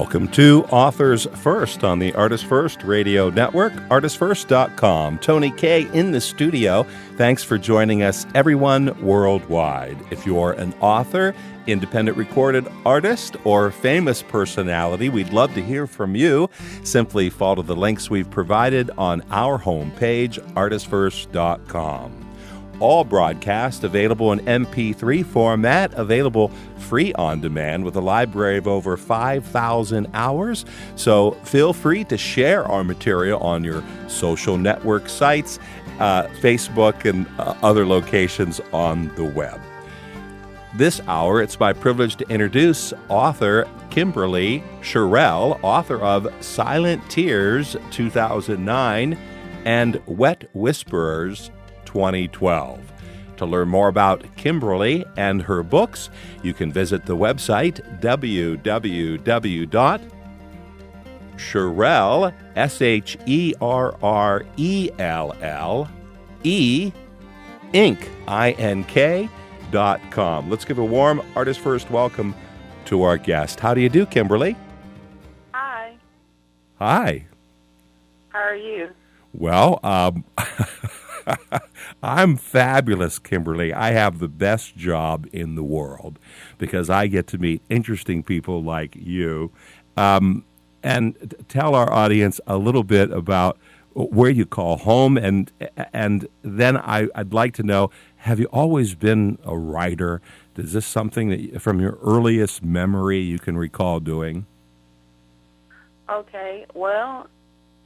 Welcome to Authors First on the Artist First Radio Network, artistfirst.com. Tony Kaye in the studio. Thanks for joining us, everyone worldwide. If you're an author, independent recorded artist, or famous personality, we'd love to hear from you. Simply follow the links we've provided on our homepage, artistfirst.com. All broadcasts available in MP3 format, available free on demand with a library of over 5,000 hours. So feel free to share our material on your social network sites, Facebook, and other locations on the web. This hour, it's my privilege to introduce author Kimberly Cherrelle, author of Silent Tears 2009 and Wet Whisperers 2012. To learn more about Kimberly and her books, you can visit the website www.Cherrelle, Sherrelle, Inc.com. Let's give a warm Artist First welcome to our guest. How do you do, Kimberly? Hi. Hi. How are you? Well, I'm fabulous, Kimberly. I have the best job in the world because I get to meet interesting people like you. And tell our audience a little bit about where you call home, and then I'd like to know, have you always been a writer? Is this something that from your earliest memory you can recall doing? Okay, well,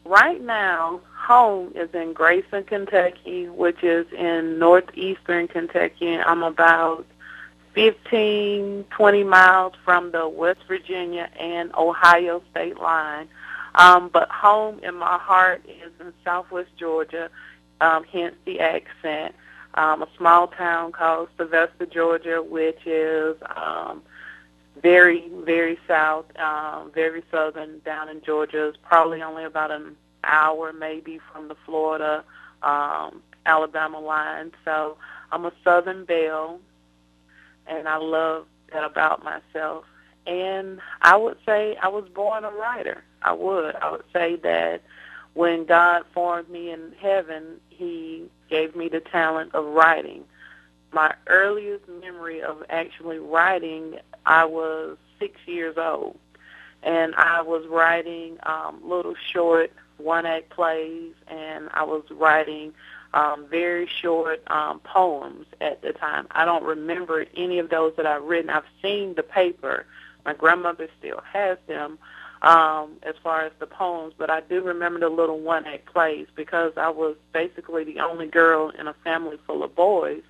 right now, home is in Grayson, Kentucky, which is in northeastern Kentucky. I'm about 15, 20 miles from the West Virginia and Ohio state line. But home in my heart is in southwest Georgia, hence the accent. A small town called Sylvester, Georgia, which is very, very south, very southern down in Georgia. It's probably only about an hour maybe from the Florida, Alabama line. So I'm a Southern belle, and I love that about myself. And I would say I was born a writer. I would say that when God formed me in heaven, he gave me the talent of writing. My earliest memory of actually writing, I was 6 years old, and I was writing little short one-act plays, and I was writing very short poems at the time. I don't remember any of those that I've written. I've seen the paper. My grandmother still has them as far as the poems, but I do remember the little one-act plays because I was basically the only girl in a family full of boys.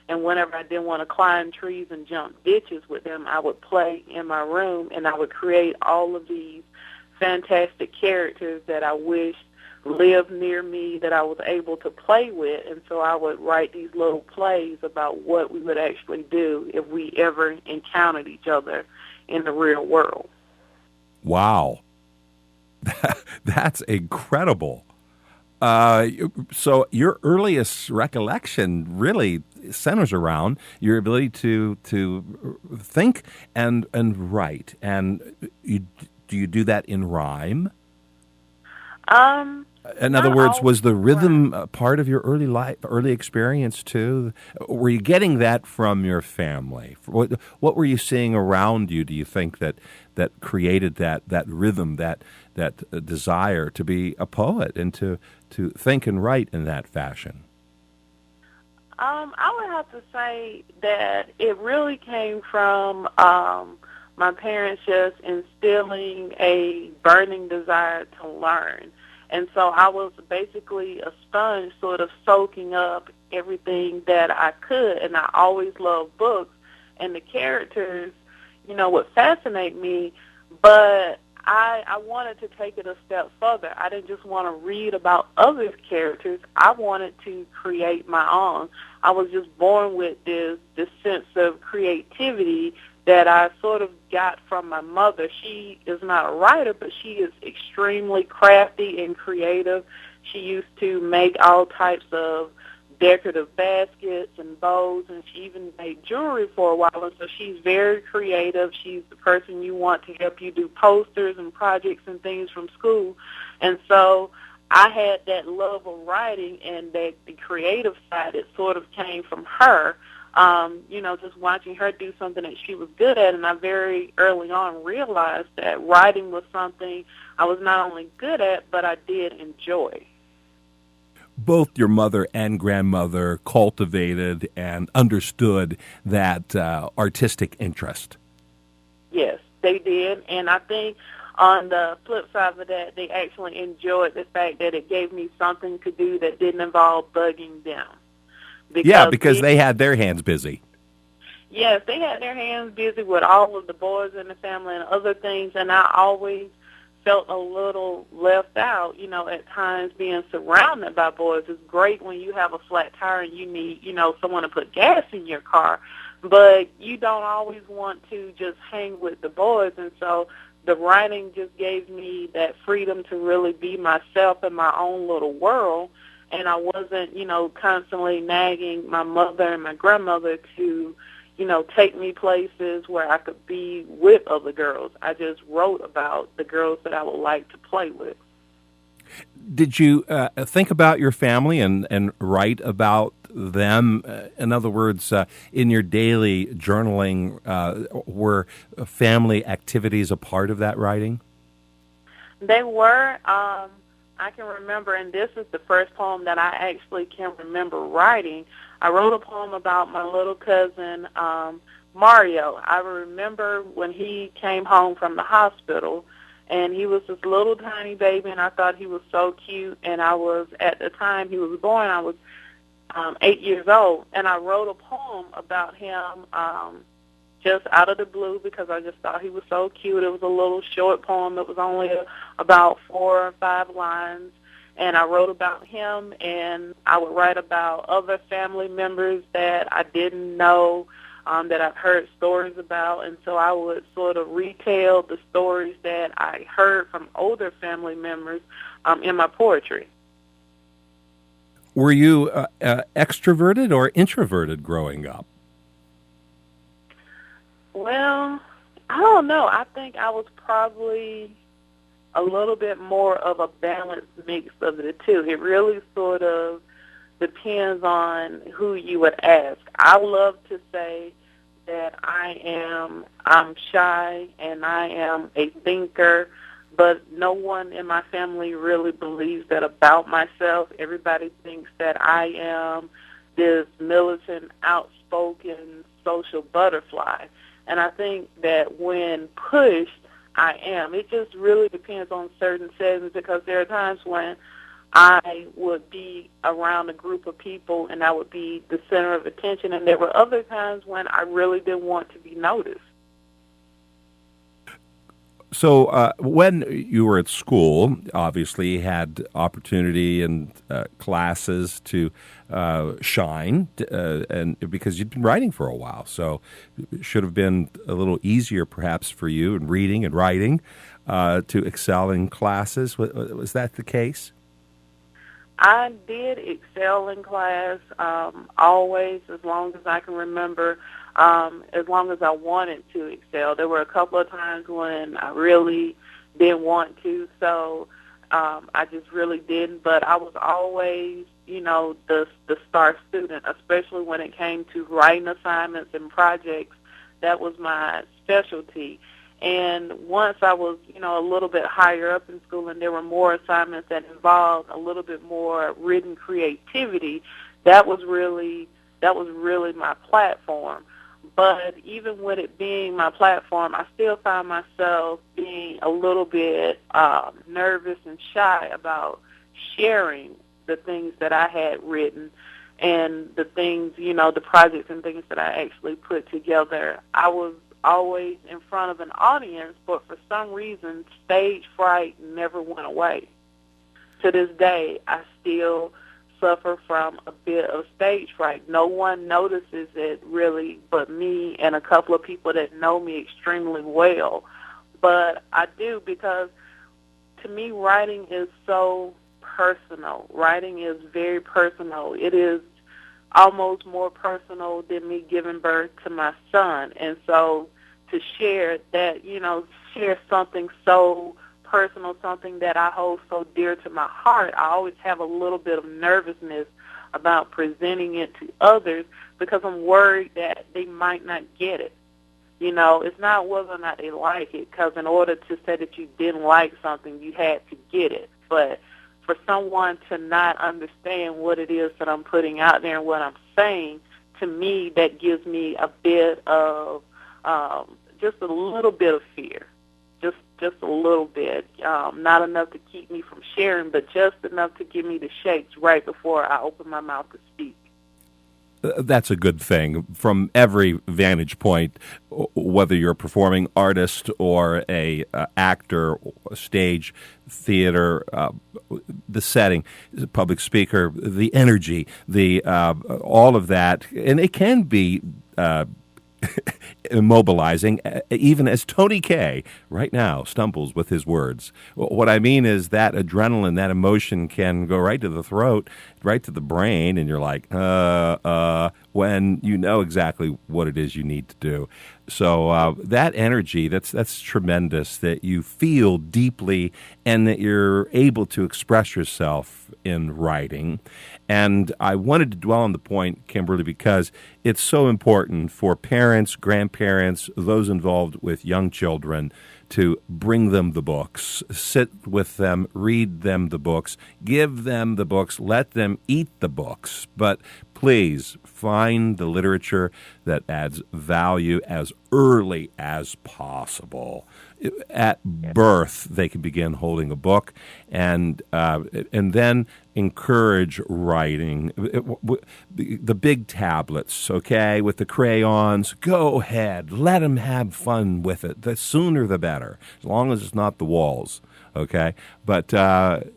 And whenever I didn't want to climb trees and jump ditches with them, I would play in my room, and I would create all of these fantastic characters that I wished lived near me that I was able to play with. And so I would write these little plays about what we would actually do if we ever encountered each other in the real world. Wow. That's incredible. So your earliest recollection really centers around your ability to think and write. And do you do that in rhyme? In other words, was the rhythm part of your early experience too? Were you getting that from your family? What were you seeing around you? Do you think that created that rhythm, that desire to be a poet and to think and write in that fashion? I would have to say that it really came from my parents just instilling a burning desire to learn. And so I was basically a sponge sort of soaking up everything that I could, and I always loved books, and the characters, would fascinate me, but I wanted to take it a step further. I didn't just want to read about other characters. I wanted to create my own. I was just born with this sense of creativity that I sort of got from my mother. She is not a writer, but she is extremely crafty and creative. She used to make all types of decorative baskets and bows, and she even made jewelry for a while. And so she's very creative. She's the person you want to help you do posters and projects and things from school. And so I had that love of writing, and that the creative side, it sort of came from her. Just watching her do something that she was good at, and I very early on realized that writing was something I was not only good at, but I did enjoy. Both your mother and grandmother cultivated and understood that artistic interest. Yes, they did, and I think on the flip side of that, they actually enjoyed the fact that it gave me something to do that didn't involve bugging them. Because they had their hands busy. Yes, they had their hands busy with all of the boys in the family and other things, and I always felt a little left out, at times being surrounded by boys. It's great when you have a flat tire and you need, someone to put gas in your car, but you don't always want to just hang with the boys, and so the writing just gave me that freedom to really be myself in my own little world, and I wasn't, constantly nagging my mother and my grandmother to take me places where I could be with other girls. I just wrote about the girls that I would like to play with. Did you think about your family and write about them? In other words, in your daily journaling, were family activities a part of that writing? They were. I can remember, and this is the first poem that I actually can remember writing. I wrote a poem about my little cousin, Mario. I remember when he came home from the hospital, and he was this little tiny baby, and I thought he was so cute. And I was, at the time he was born, I was 8 years old, and I wrote a poem about him just out of the blue because I just thought he was so cute. It was a little short poem that was only about 4 or 5 lines, and I wrote about him, and I would write about other family members that I didn't know, that I've heard stories about, and so I would sort of retell the stories that I heard from older family members in my poetry. Were you extroverted or introverted growing up? Well, I don't know. I think I was probably a little bit more of a balanced mix of the two. It really sort of depends on who you would ask. I love to say that I'm shy and I am a thinker, but no one in my family really believes that about myself. Everybody thinks that I am this militant, outspoken, social butterfly. And I think that when pushed, I am. It just really depends on certain settings, because there are times when I would be around a group of people and I would be the center of attention, and there were other times when I really didn't want to be noticed. So when you were at school, obviously you had opportunity and classes to shine, and because you'd been writing for a while, so it should have been a little easier perhaps for you in reading and writing to excel in classes. Was that the case? I did excel in class always, as long as I can remember, as long as I wanted to excel. There were a couple of times when I really didn't want to, so I just really didn't. But I was always, the star student, especially when it came to writing assignments and projects. That was my specialty. And once I was, a little bit higher up in school and there were more assignments that involved a little bit more written creativity, that was really my platform. But even with it being my platform, I still found myself being a little bit nervous and shy about sharing the things that I had written and the things, the projects and things that I actually put together. I was always in front of an audience, but for some reason, stage fright never went away. To this day, I still suffer from a bit of stage fright. No one notices it really but me and a couple of people that know me extremely well. But I do, because to me, writing is so personal. Writing is very personal. It is almost more personal than me giving birth to my son. And so to share that, share something so personal, something that I hold so dear to my heart, I always have a little bit of nervousness about presenting it to others because I'm worried that they might not get it. It's not whether or not they like it, because in order to say that you didn't like something, you had to get it. But for someone to not understand what it is that I'm putting out there and what I'm saying, to me, that gives me a bit of, just a little bit of fear. Just a little bit. Not enough to keep me from sharing, but just enough to give me the shakes right before I open my mouth to speak. That's a good thing from every vantage point, whether you're a performing artist or a actor, stage, theater, the setting, public speaker, the energy, the all of that, and it can be immobilizing, even as Tony Kaye right now stumbles with his words. What I mean is that adrenaline, that emotion can go right to the throat, right to the brain, and you're like, when you know exactly what it is you need to do. So that energy, that's tremendous, that you feel deeply and that you're able to express yourself in writing. And I wanted to dwell on the point, Kimberly, because it's so important for parents, grandparents, those involved with young children to bring them the books, sit with them, read them the books, give them the books, let them eat the books. But please find the literature that adds value as early as possible. At birth, they can begin holding a book, and then encourage writing. The big tablets, okay, with the crayons, go ahead. Let them have fun with it. The sooner the better, as long as it's not the walls, okay? But,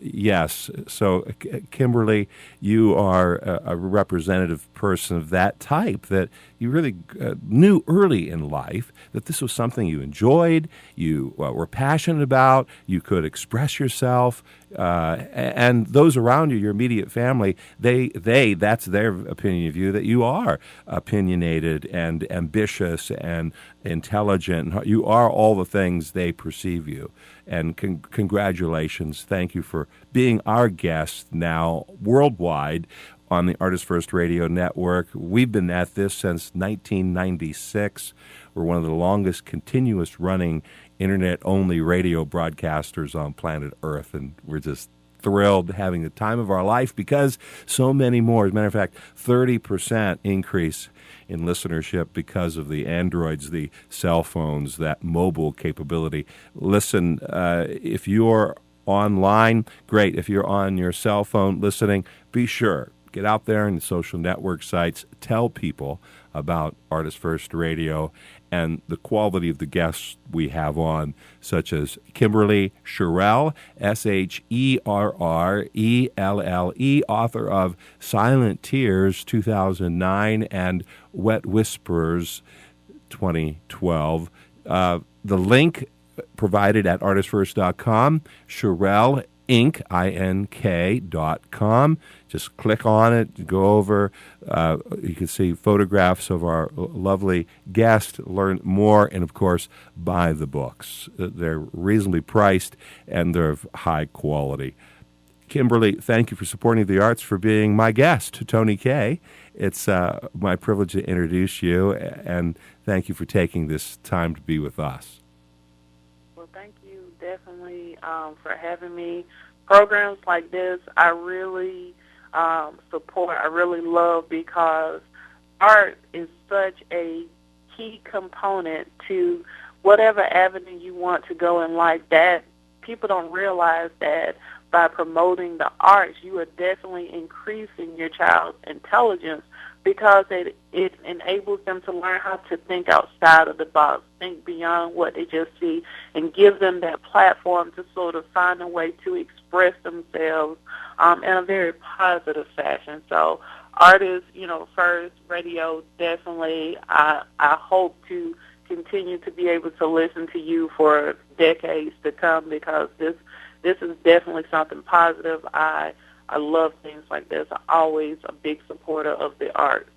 yes, so Kimberly, you are a representative person of that type, that you really knew early in life that this was something you enjoyed, you were passionate about, you could express yourself, and those around you, your immediate family, that's their opinion of you, that you are opinionated and ambitious and intelligent. You are all the things they perceive you. And congratulations. Thank you for being our guest now worldwide on the Artist First Radio Network. We've been at this since 1996. We're one of the longest continuous running internet-only radio broadcasters on planet Earth, and we're just thrilled, having the time of our life, because so many more. As a matter of fact, 30% increase in listenership because of the Androids, the cell phones, that mobile capability. Listen, if you're online, great. If you're on your cell phone listening, be sure, get out there in the social network sites, tell people about Artist First Radio and the quality of the guests we have on, such as Kimberly Sherrell, Sherrelle, author of Silent Tears 2009 and Wet Whispers 2012. The link provided at artistfirst.com, Sherrelle Inc., INK.com. Just click on it, go over. You can see photographs of our lovely guest, learn more, and, of course, buy the books. They're reasonably priced, and they're of high quality. Kimberly, thank you for supporting the arts, for being my guest, Tony Kaye. It's my privilege to introduce you, and thank you for taking this time to be with us. Well, thank you definitely for having me. Programs like this, I really support, I really love, because art is such a key component to whatever avenue you want to go in life. That people don't realize that by promoting the arts, you are definitely increasing your child's intelligence, because it enables them to learn how to think outside of the box, think beyond what they just see, and give them that platform to sort of find a way to express themselves in a very positive fashion. So Artist, First Radio, definitely, I hope to continue to be able to listen to you for decades to come, because this is definitely something positive. I I love things like this. I'm always a big supporter of the art.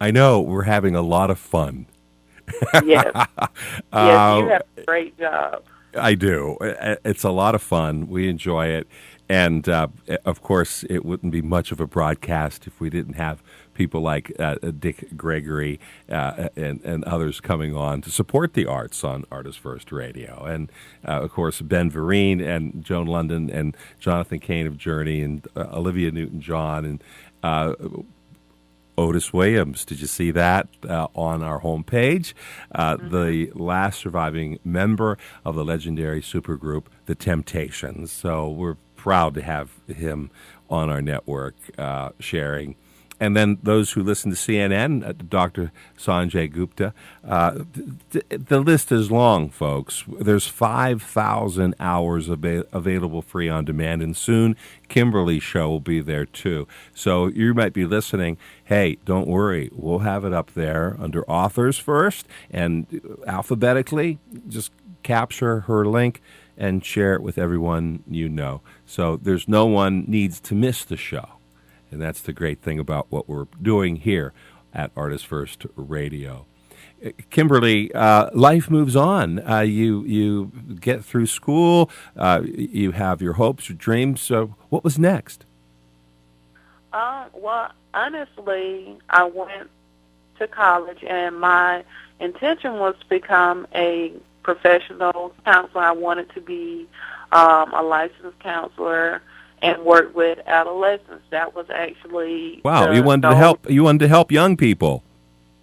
I know we're having a lot of fun. Yes. Yes, you uh, have a great job. I do. It's a lot of fun. We enjoy it. And of course, it wouldn't be much of a broadcast if we didn't have people like Dick Gregory and others coming on to support the arts on Artists First Radio. And of course, Ben Vereen and Joan London and Jonathan Cain of Journey and Olivia Newton-John and Otis Williams. Did you see that on our homepage? The last surviving member of the legendary supergroup, The Temptations. So we're proud to have him on our network sharing. And then those who listen to CNN, Dr. Sanjay Gupta. The list is long, folks. There's 5,000 hours available free on demand, and soon Kimberly's show will be there too. So you might be listening. Hey, don't worry. We'll have it up there under authors first, and alphabetically, just capture her link and share it with everyone you know. So there's no one needs to miss the show. And that's the great thing about what we're doing here at Artists First Radio. Kimberly, life moves on. You get through school. You have your hopes, your dreams. So what was next? Well, honestly, I went to college, and my intention was to become a professional counselor. I wanted to be a licensed counselor and work with adolescents. That was actually you wanted to help. You wanted to help young people.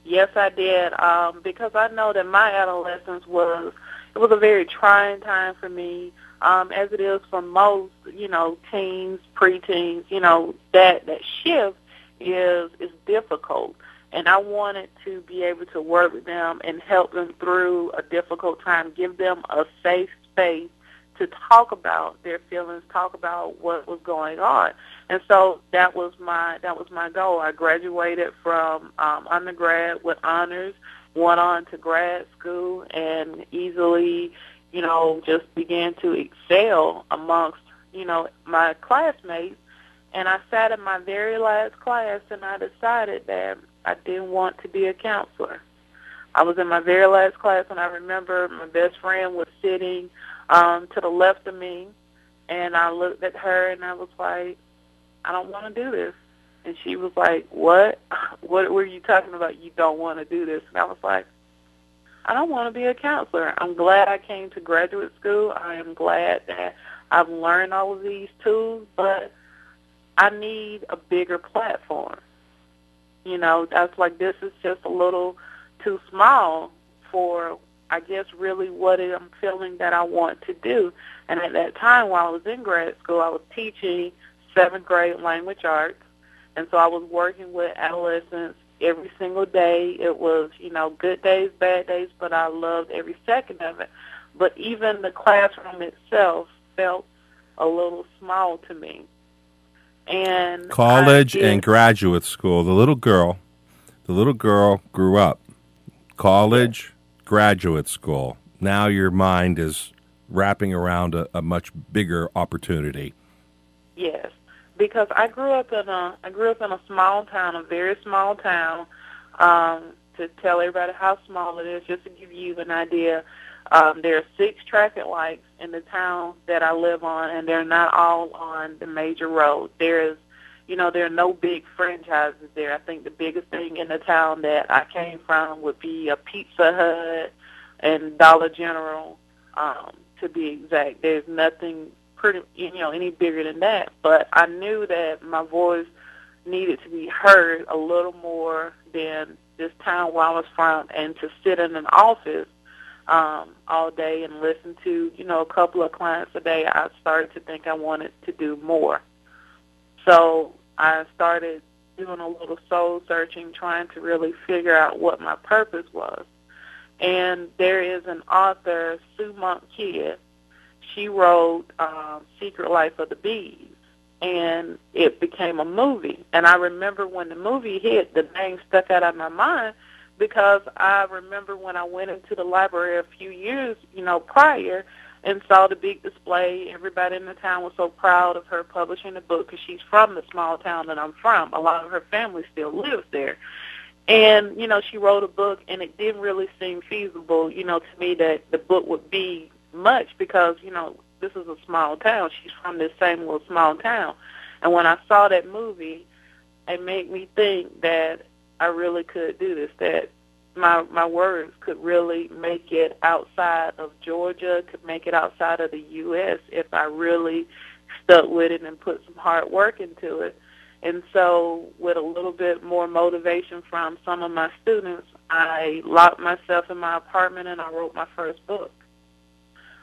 Yes, I did. Because I know that my adolescence was a very trying time for me, as it is for most, teens, preteens. That shift is difficult, and I wanted to be able to work with them and help them through a difficult time, give them a safe space to talk about their feelings, talk about what was going on. And so that was my goal. I graduated from undergrad with honors, went on to grad school, and easily, just began to excel amongst, my classmates. And I sat in my very last class, and I decided that I didn't want to be a counselor. I was in my very last class, and I remember my best friend was sitting to the left of me, and I looked at her, and I was like, I don't want to do this. And she was like, what? What were you talking about? You don't want to do this? And I was like, I don't want to be a counselor. I'm glad I came to graduate school. I am glad that I've learned all of these tools, but I need a bigger platform. That's like, this is just a little too small for, I guess, really what I'm feeling that I want to do. And at that time, while I was in grad school, I was teaching 7th grade language arts. And so I was working with adolescents every single day. It was, good days, bad days, but I loved every second of it. But even the classroom itself felt a little small to me. And college and graduate school, the little girl grew up. College, graduate school. Now your mind is wrapping around a much bigger opportunity. Yes, because I grew up in a small town, a very small town. To tell everybody how small it is, just to give you an idea, there are 6 traffic lights in the town that I live on, and they're not all on the major road. There are no big franchises there. I think the biggest thing in the town that I came from would be a Pizza Hut and Dollar General, to be exact. There's nothing any bigger than that. But I knew that my voice needed to be heard a little more than this town where I was from, and to sit in an office all day and listen to, a couple of clients a day, I started to think I wanted to do more. So I started doing a little soul searching, trying to really figure out what my purpose was. And there is an author, Sue Monk Kidd. She wrote Secret Life of the Bees, and it became a movie. And I remember when the movie hit, the name stuck out of my mind, because I remember when I went into the library a few years, prior, and saw the big display. Everybody in the town was so proud of her publishing the book because she's from the small town that I'm from. A lot of her family still lives there. And, she wrote a book, and it didn't really seem feasible, to me that the book would be much because, this is a small town. She's from this same little small town. And when I saw that movie, it made me think that I really could do this, that my words could really make it outside of Georgia, could make it outside of the U.S. if I really stuck with it and put some hard work into it. And so with a little bit more motivation from some of my students, I locked myself in my apartment and I wrote my first book.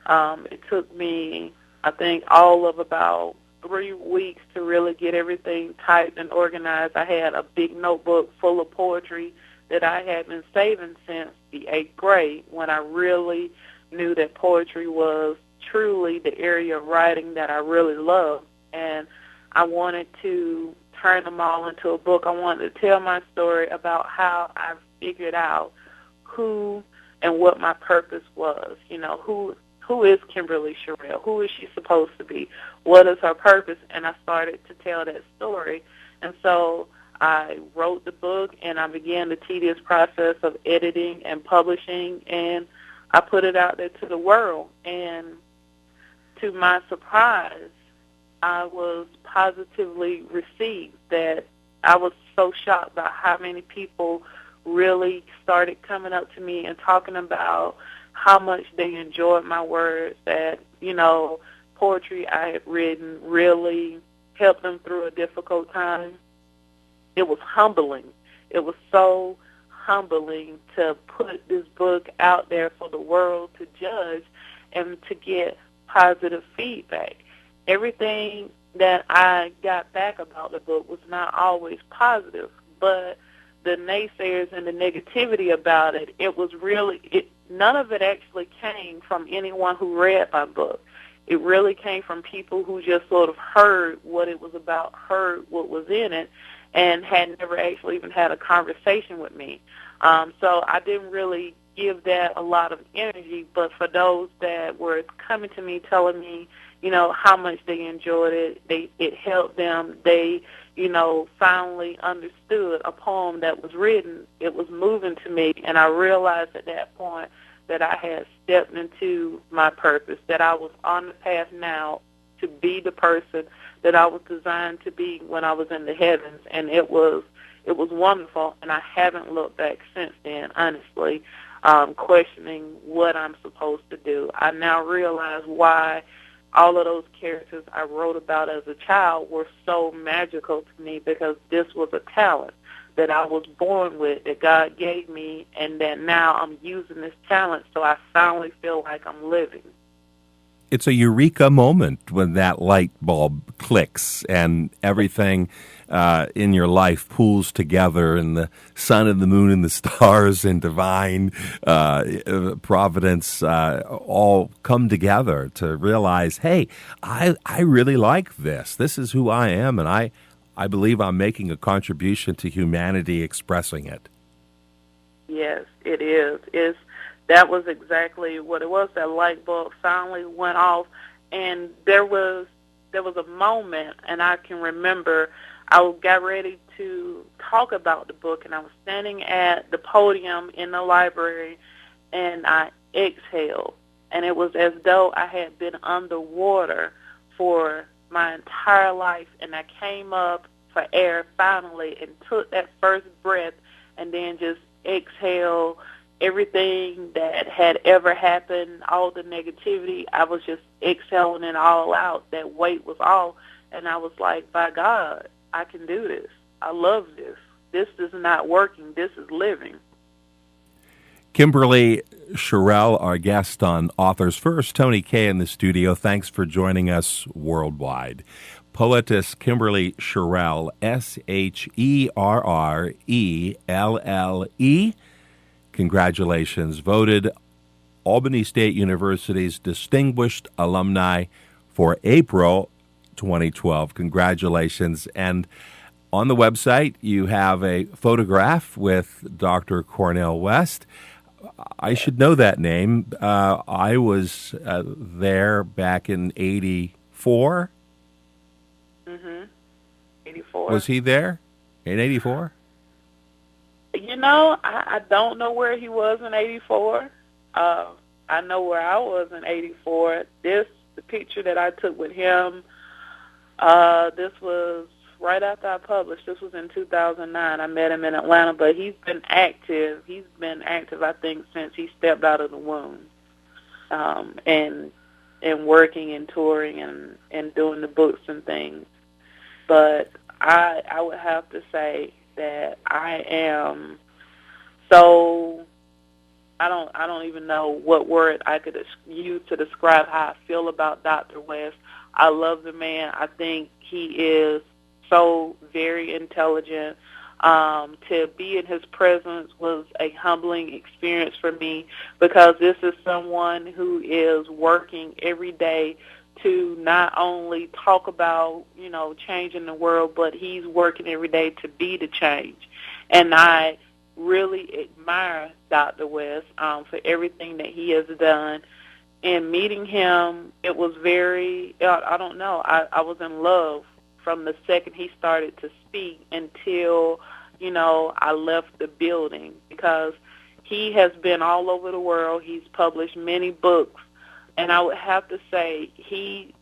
It took me, I think, all of about 3 weeks to really get everything typed and organized. I had a big notebook full of poetry that I had been saving since the 8th grade, when I really knew that poetry was truly the area of writing that I really loved. And I wanted to turn them all into a book. I wanted to tell my story about how I figured out who and what my purpose was. Who is Kimberly Sherrill? Who is she supposed to be? What is her purpose? And I started to tell that story. And so I wrote the book, and I began the tedious process of editing and publishing, and I put it out there to the world. And to my surprise, I was positively received. That I was so shocked by how many people really started coming up to me and talking about how much they enjoyed my words, that, poetry I had written really helped them through a difficult time. It was humbling. It was so humbling to put this book out there for the world to judge and to get positive feedback. Everything that I got back about the book was not always positive, but the naysayers and the negativity about it, none of it actually came from anyone who read my book. It really came from people who just sort of heard what it was about, heard what was in it, and had never actually even had a conversation with me. So I didn't really give that a lot of energy, but for those that were coming to me telling me, how much they enjoyed it, it helped them, they, finally understood a poem that was written, it was moving to me, and I realized at that point that I had stepped into my purpose, that I was on the path now to be the person that I was designed to be when I was in the heavens, and it was wonderful, and I haven't looked back since then, honestly, questioning what I'm supposed to do. I now realize why all of those characters I wrote about as a child were so magical to me, because this was a talent that I was born with, that God gave me, and that now I'm using this talent, so I finally feel like I'm living. It's a eureka moment when that light bulb clicks and everything in your life pools together, and the sun and the moon and the stars and divine providence all come together to realize, hey, I really like this. This is who I am, and I believe I'm making a contribution to humanity expressing it. Yes, it is. That was exactly what it was. That light bulb finally went off, and there was a moment, and I can remember I got ready to talk about the book, and I was standing at the podium in the library, and I exhaled, and it was as though I had been underwater for my entire life, and I came up for air finally and took that first breath, and then just exhaled everything that had ever happened, all the negativity. I was just exhaling it all out. That weight was off, and I was like, by God, I can do this. I love this. This is not working. This is living. Kimberly Sherrill, our guest on Authors First. Tony Kaye in the studio. Thanks for joining us worldwide. Poetess Kimberly Sherrill, Sherrelle. Congratulations. Voted Albany State University's Distinguished Alumni for April 2012. Congratulations. And on the website, you have a photograph with Dr. Cornel West. I should know that name. I was there back in '84. Mm-hmm. 84. Was he there in '84? I don't know where he was in '84. I know where I was in '84. The picture that I took with him, this was right after I published. This was in 2009. I met him in Atlanta, but he's been active. He's been active, I think, since he stepped out of the womb, and working and touring and doing the books and things. But I would have to say that I am so, I don't even know what word I could use to describe how I feel about Dr. West. I love the man. I think he is so very intelligent. To be in his presence was a humbling experience for me, because this is someone who is working every day to not only talk about, changing the world, but he's working every day to be the change. And I really admire Dr. West for everything that he has done. And meeting him, it was very, I don't know, I was in love from the second he started to speak until, I left the building, because he has been all over the world. He's published many books, and I would have to say he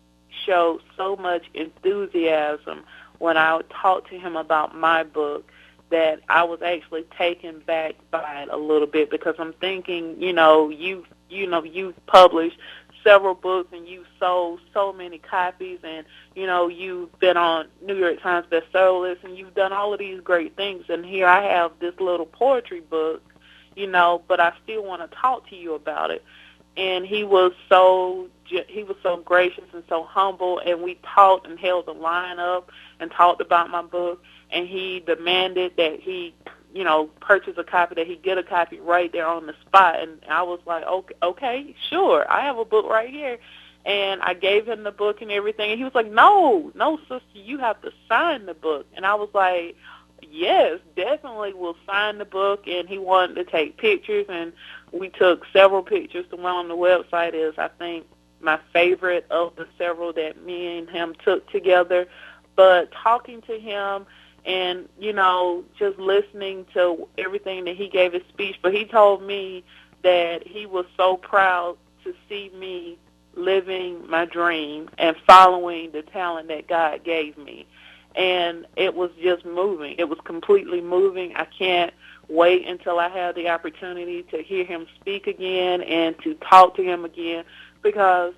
showed so much enthusiasm when I talked to him about my book that I was actually taken back by it a little bit, because I'm thinking, you've published several books and you've sold so many copies, and you've been on New York Times bestseller list, and you've done all of these great things, and here I have this little poetry book, but I still want to talk to you about it. And he was so gracious and so humble, and we talked and held the line up and talked about my book, and he demanded that he purchase a copy, that he get a copy right there on the spot. And I was like, okay, sure, I have a book right here. And I gave him the book and everything, and he was like, no, sister, you have to sign the book. And I was like, yes, definitely will sign the book. And he wanted to take pictures, and we took several pictures. The one on the website is, I think, my favorite of the several that me and him took together. But talking to him and, just listening to everything that he gave his speech, but he told me that he was so proud to see me living my dream and following the talent that God gave me. And it was just moving. It was completely moving. I can't wait until I have the opportunity to hear him speak again and to talk to him again, because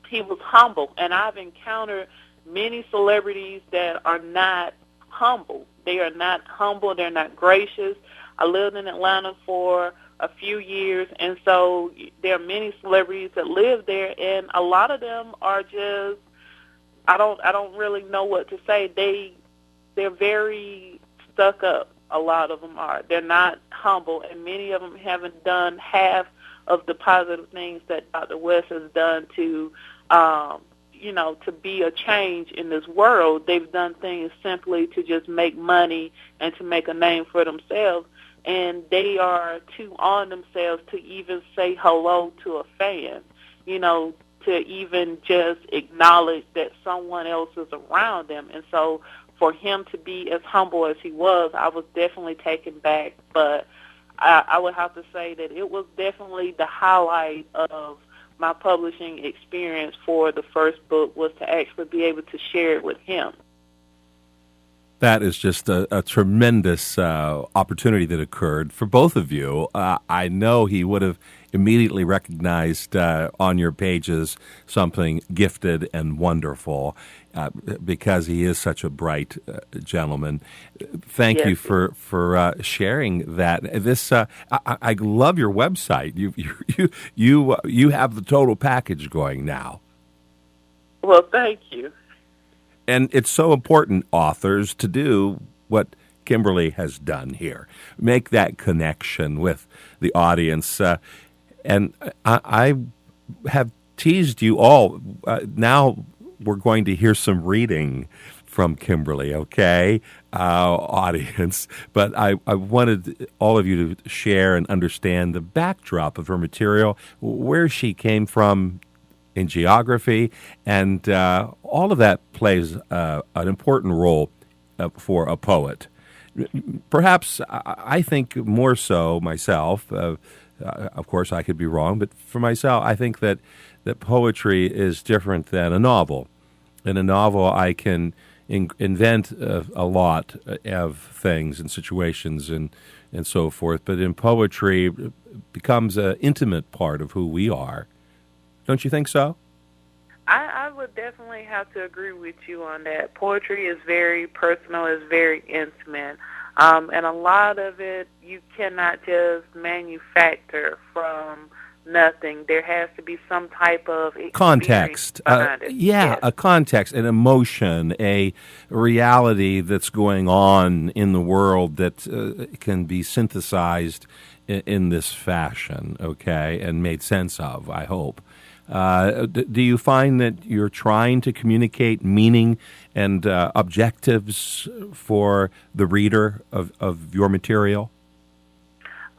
he was humble. And I've encountered many celebrities that are not humble. They are not humble. They're not gracious. I lived in Atlanta for a few years, and so there are many celebrities that live there, and a lot of them are just, I don't really know what to say. They're very stuck up. A lot of them are. They're not humble, and many of them haven't done half of the positive things that Dr. West has done to to be a change in this world. They've done things simply to just make money and to make a name for themselves, and they are too on themselves to even say hello to a fan, to even just acknowledge that someone else is around them. And so for him to be as humble as he was, I was definitely taken back. But I would have to say that it was definitely the highlight of my publishing experience for the first book, was to actually be able to share it with him. That is just a tremendous opportunity that occurred for both of you. I know he would have immediately recognized on your pages something gifted and wonderful, because he is such a bright gentleman. Thank you for sharing that. This I love your website. You have the total package going now. Well, thank you. And it's so important, authors, to do what Kimberly has done here. Make that connection with the audience. And I have teased you all. Now we're going to hear some reading from Kimberly, okay, audience. But I wanted all of you to share and understand the backdrop of her material, where she came from in geography, and all of that plays an important role for a poet. Perhaps I think more so myself. Of course, I could be wrong, but for myself, I think that poetry is different than a novel. In a novel, I can invent a lot of things and situations and so forth, but in poetry, it becomes an intimate part of who we are. Don't you think so? I would definitely have to agree with you on that. Poetry is very personal, is very intimate, and a lot of it you cannot just manufacture from nothing. There has to be some type of Context. behind it. Yes. A context, an emotion, a reality that's going on in the world that can be synthesized in this fashion, okay, and made sense of, I hope. Do you find that you're trying to communicate meaning and objectives for the reader of your material?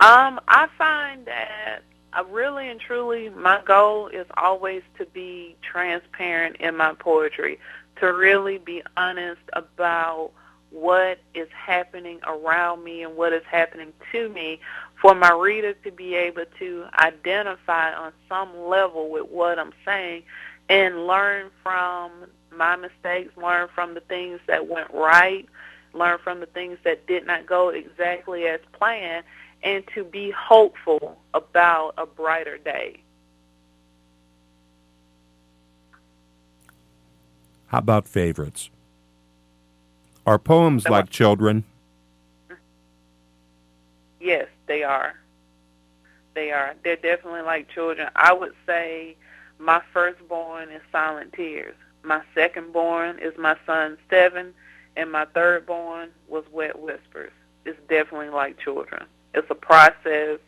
I find that really and truly my goal is always to be transparent in my poetry, to really be honest about what is happening around me and what is happening to me, for my reader to be able to identify on some level with what I'm saying and learn from my mistakes, learn from the things that went right, learn from the things that did not go exactly as planned, and to be hopeful about a brighter day. How about favorites? Are poems like children? Yes, they are. They are. They're definitely like children. I would say my firstborn is Silent Tears. My secondborn is my son, Seven, and my thirdborn was Wet Whispers. It's definitely like children. It's a process.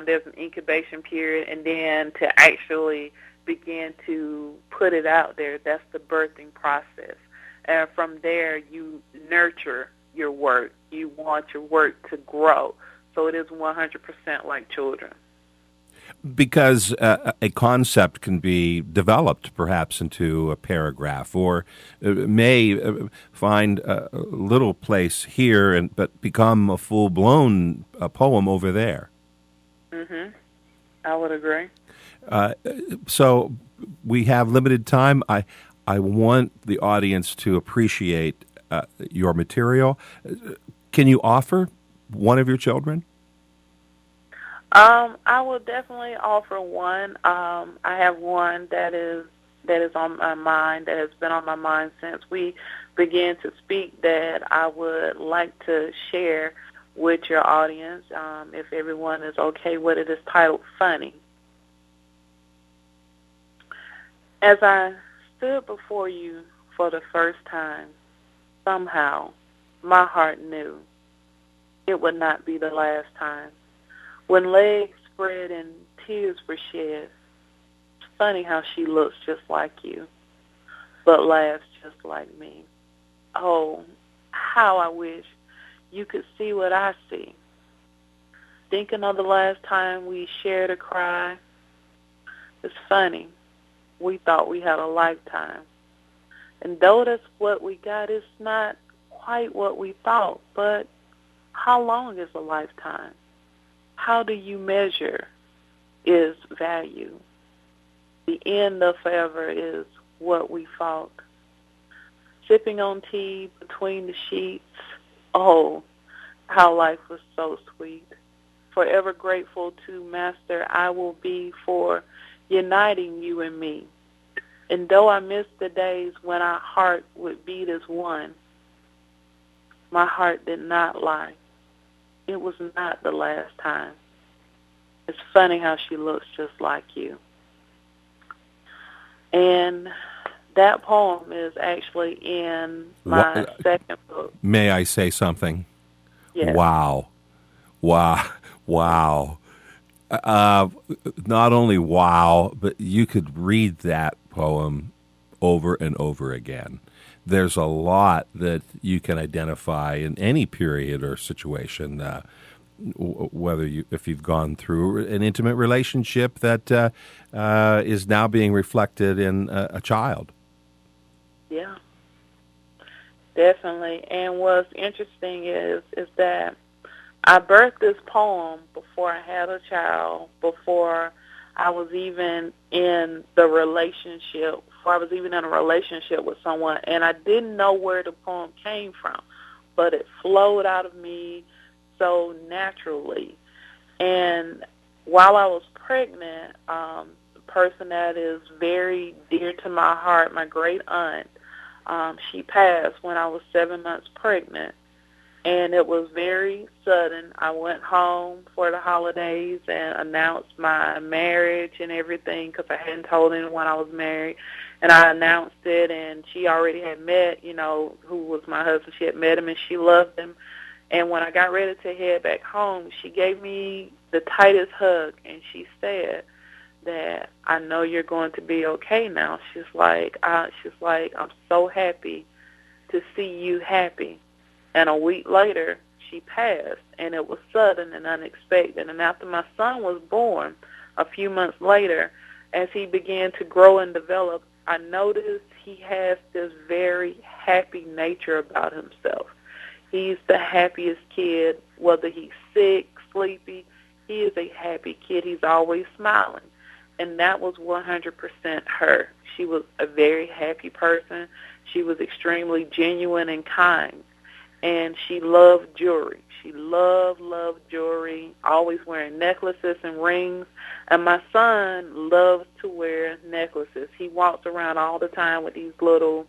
There's an incubation period, and then to actually begin to put it out there, that's the birthing process. And from there, you nurture your work. You want your work to grow. So it is 100% like children. Because a concept can be developed perhaps into a paragraph, or may find a little place here, but become a full-blown poem over there. Mm-hmm. I would agree. So we have limited time. I want the audience to appreciate your material. Can you offer one of your children? I will definitely offer one. I have one that is on my mind, that has been on my mind since we began to speak, that I would like to share with your audience, if everyone is okay with it. It's titled Funny. As I stood before you for the first time, somehow my heart knew it would not be the last time. When legs spread and tears were shed, it's funny how she looks just like you, but laughs just like me. Oh, how I wish you could see what I see. Thinking of the last time we shared a cry, it's funny. We thought we had a lifetime. And though that's what we got, it's not quite what we thought. But how long is a lifetime? How do you measure its value? The end of forever is what we fought. Sipping on tea between the sheets. Oh, how life was so sweet. Forever grateful to Master I will be for uniting you and me. And though I miss the days when our heart would beat as one, my heart did not lie. It was not the last time. It's funny how she looks just like you. And that poem is actually in my second book. May I say something? Yes. Wow. Not only wow, but you could read that poem over and over again. there's a lot that you can identify in any period or situation, if you've gone through an intimate relationship that is now being reflected in a child. Yeah, definitely. And what's interesting is that I birthed this poem before I had a child, before I was even in the relationship, before I was even in a relationship with someone, and I didn't know where the poem came from, but it flowed out of me so naturally. And while I was pregnant, the person that is very dear to my heart, my great aunt, she passed when I was 7 months pregnant. And it was very sudden. I went home for the holidays and announced my marriage and everything because I hadn't told anyone I was married. And I announced it, and she already had met, who was my husband. She had met him, and she loved him. And when I got ready to head back home, she gave me the tightest hug, and she said that I know you're going to be okay now. She's like, I'm so happy to see you happy. And a week later, she passed, and it was sudden and unexpected. And after my son was born, a few months later, as he began to grow and develop, I noticed he has this very happy nature about himself. He's the happiest kid, whether he's sick, sleepy. He is a happy kid. He's always smiling. And that was 100% her. She was a very happy person. She was extremely genuine and kind. And she loved jewelry. She loved jewelry, always wearing necklaces and rings. And my son loves to wear necklaces. He walks around all the time with these little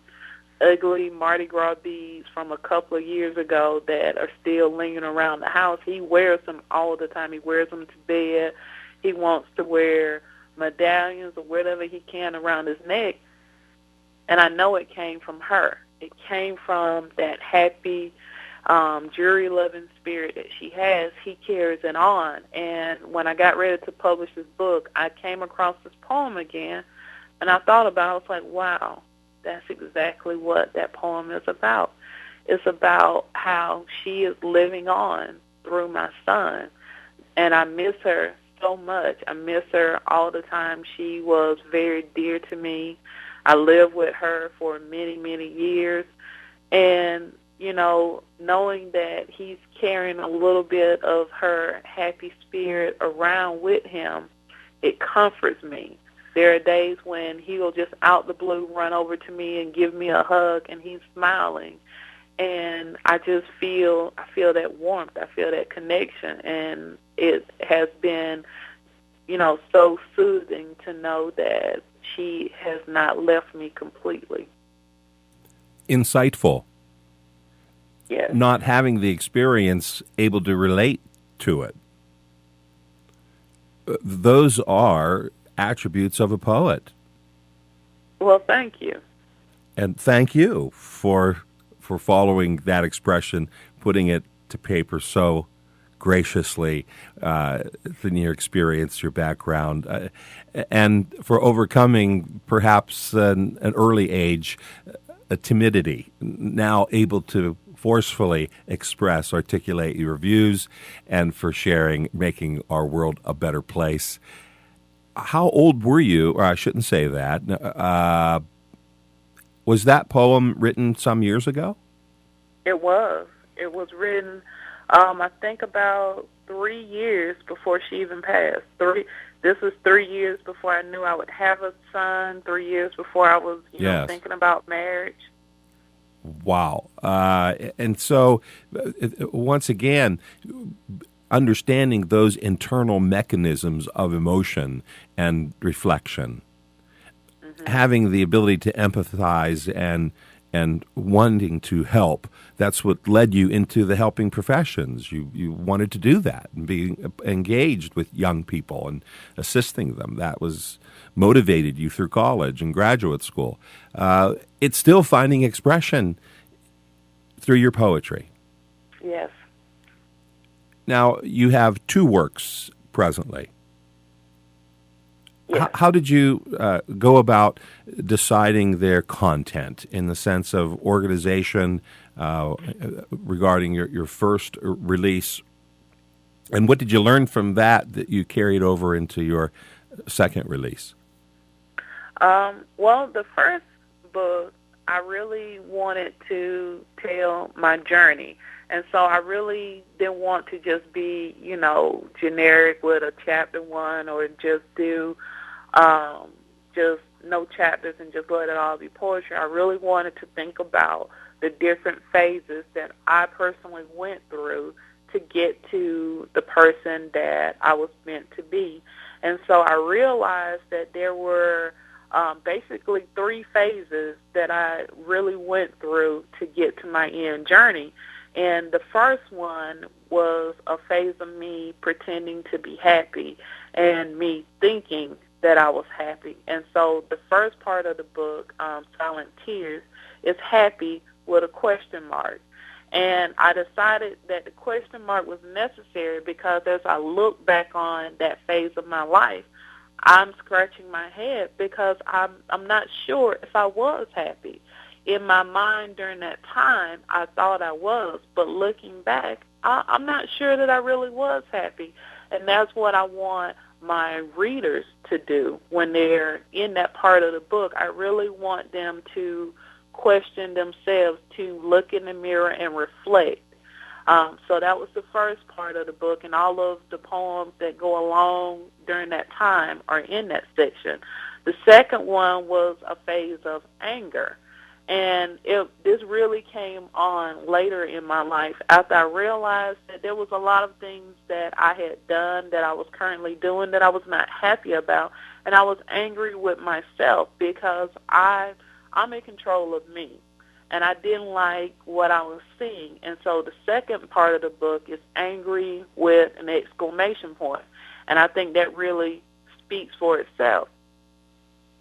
ugly Mardi Gras beads from a couple of years ago that are still lingering around the house. He wears them all the time. He wears them to bed. He wants to wear medallions or whatever he can around his neck. And I know it came from her. It came from that happy, jewelry-loving spirit that she has. He carries it on. And when I got ready to publish this book, I came across this poem again, and I thought about it. I was like, wow, that's exactly what that poem is about. It's about how she is living on through my son, and I miss her so much. I miss her all the time. She was very dear to me. I lived with her for many, many years. And, knowing that he's carrying a little bit of her happy spirit around with him, it comforts me. There are days when he'll just out the blue run over to me and give me a hug, and he's smiling. And I feel that warmth. I feel that connection. And it has been, so soothing to know that she has not left me completely. Insightful. Yes. Not having the experience, able to relate to it. Those are attributes of a poet. Well, thank you. And thank you for following that expression, putting it to paper so graciously, in your experience, your background, and for overcoming perhaps an early age, a timidity, now able to forcefully articulate your views, and for sharing, making our world a better place. How old were you? Or I shouldn't say that. Was that poem written some years ago? It was. It was written, I think, about 3 years before she even passed. This was 3 years before I knew I would have a son. 3 years before I was, thinking about marriage. Wow. And so, once again, understanding those internal mechanisms of emotion and reflection, having the ability to empathize and wanting to help, that's what led you into the helping professions. You wanted to do that and be engaged with young people and assisting them. That was motivated you through college and graduate school. It's still finding expression through your poetry. Yes. Now, you have 2 works presently. Yes. How did you go about deciding their content in the sense of organization regarding your first release? And what did you learn from that you carried over into your second release? Well, the first book, I really wanted to tell my journey. And so I really didn't want to just be, generic with a chapter one or just do just no chapters and just let it all be poetry. I really wanted to think about the different phases that I personally went through to get to the person that I was meant to be. And so I realized that there were basically three phases that I really went through to get to my end journey. And the first one was a phase of me pretending to be happy and me thinking that I was happy. And so the first part of the book, Silent Tears, is happy with a question mark. And I decided that the question mark was necessary because as I look back on that phase of my life, I'm scratching my head because I'm not sure if I was happy. In my mind during that time, I thought I was, but looking back, I'm not sure that I really was happy. And that's what I want my readers to do when they're in that part of the book. I really want them to question themselves, to look in the mirror and reflect. So that was the first part of the book, and all of the poems that go along during that time are in that section. The second one was a phase of anger, and this really came on later in my life after I realized that there was a lot of things that I had done, that I was currently doing, that I was not happy about, and I was angry with myself because I'm in control of me. And I didn't like what I was seeing. And so the second part of the book is angry with an exclamation point. And I think that really speaks for itself.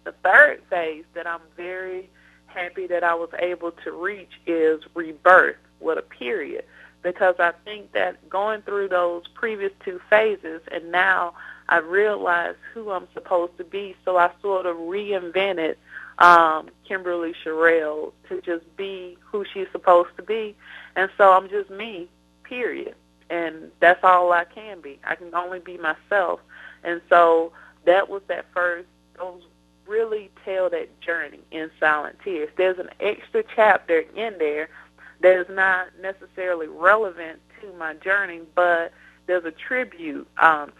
The third phase that I'm very happy that I was able to reach is rebirth with a period. Because I think that going through those previous two phases, and now I realize who I'm supposed to be, so I sort of reinvented Kimberly Sherrill to just be who she's supposed to be. And so I'm just me, period. And that's all I can be. I can only be myself. And so that was that first, those really tell that journey in Silent Tears. There's an extra chapter in there that is not necessarily relevant to my journey, but there's a tribute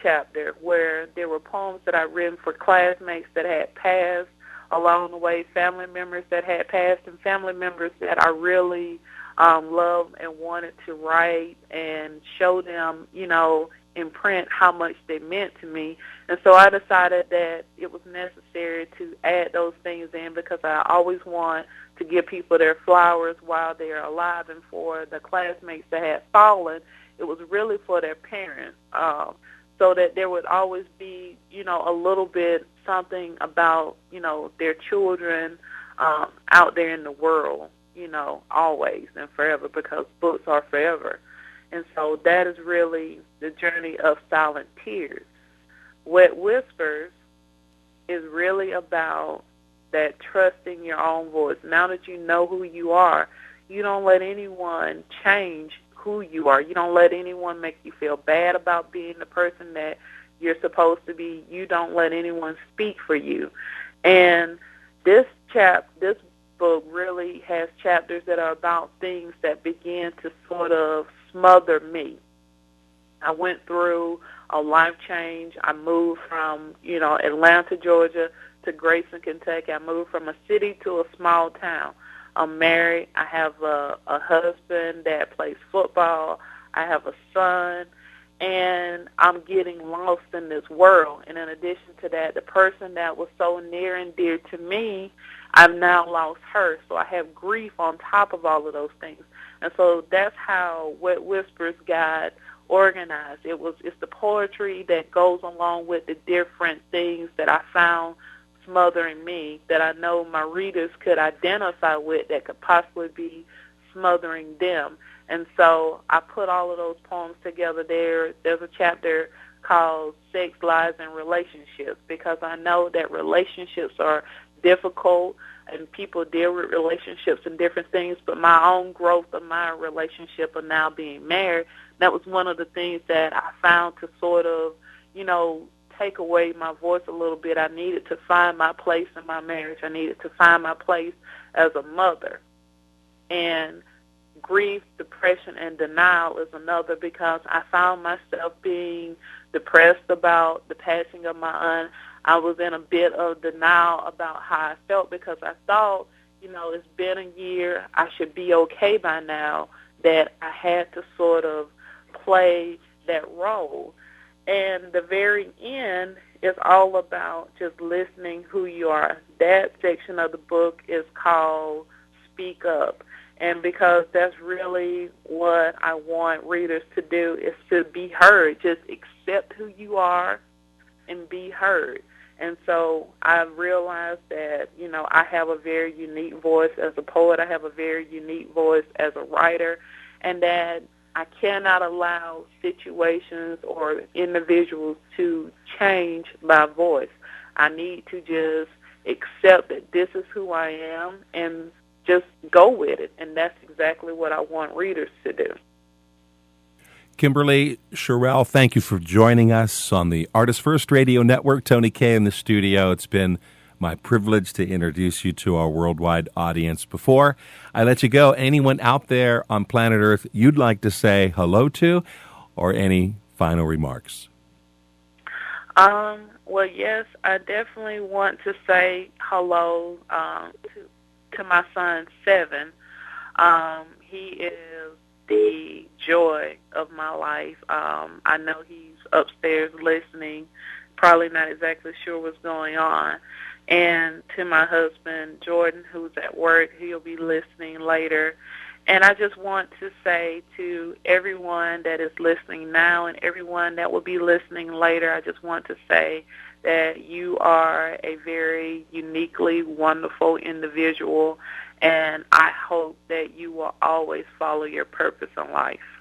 chapter where there were poems that I'd written for classmates that had passed along the way, family members that had passed, and family members that I really loved and wanted to write and show them, in print how much they meant to me. And so I decided that it was necessary to add those things in because I always want to give people their flowers while they're alive, and for the classmates that had fallen, it was really for their parents, so that there would always be, a little bit something about, their children out there in the world, always and forever, because books are forever. And so that is really the journey of Silent Tears. Wet Whispers is really about that trusting your own voice. Now that you know who you are, you don't let anyone change who you are. You don't let anyone make you feel bad about being the person that you're supposed to be. You don't let anyone speak for you. And this book really has chapters that are about things that begin to sort of smother me. I went through a life change. I moved from, Atlanta, Georgia to Grayson, Kentucky. I moved from a city to a small town. I'm married. I have a husband that plays football. I have a son. And I'm getting lost in this world. And in addition to that, the person that was so near and dear to me, I've now lost her. So I have grief on top of all of those things. And so that's how Wet Whispers got organized. It's the poetry that goes along with the different things that I found smothering me, that I know my readers could identify with, that could possibly be smothering them. And so I put all of those poems together there. There's a chapter called Sex, Lies, and Relationships, because I know that relationships are difficult and people deal with relationships and different things, but my own growth of my relationship of now being married, that was one of the things that I found to sort of, take away my voice a little bit. I needed to find my place in my marriage. I needed to find my place as a mother. And grief, depression, and denial is another, because I found myself being depressed about the passing of my aunt. I was in a bit of denial about how I felt, because I thought, it's been a year, I should be okay by now, that I had to sort of play that role. And the very end is all about just listening who you are. That section of the book is called Speak Up. And because that's really what I want readers to do, is to be heard. Just accept who you are and be heard. And so I realized that, I have a very unique voice as a poet. I have a very unique voice as a writer, and that I cannot allow situations or individuals to change my voice. I need to just accept that this is who I am and just go with it. And that's exactly what I want readers to do. Kimberly Sherrill, thank you for joining us on the Artist First Radio Network. Tony Kaye in the studio. It's been my privilege to introduce you to our worldwide audience. Before I let you go, anyone out there on planet Earth you'd like to say hello to, or any final remarks? Well, yes, I definitely want to say hello to my son, Seven. He is the joy of my life. I know he's upstairs listening, probably not exactly sure what's going on. And to my husband, Jordan, who's at work, he'll be listening later. And I just want to say to everyone that is listening now and everyone that will be listening later, I just want to say that you are a very uniquely wonderful individual, and I hope that you will always follow your purpose in life.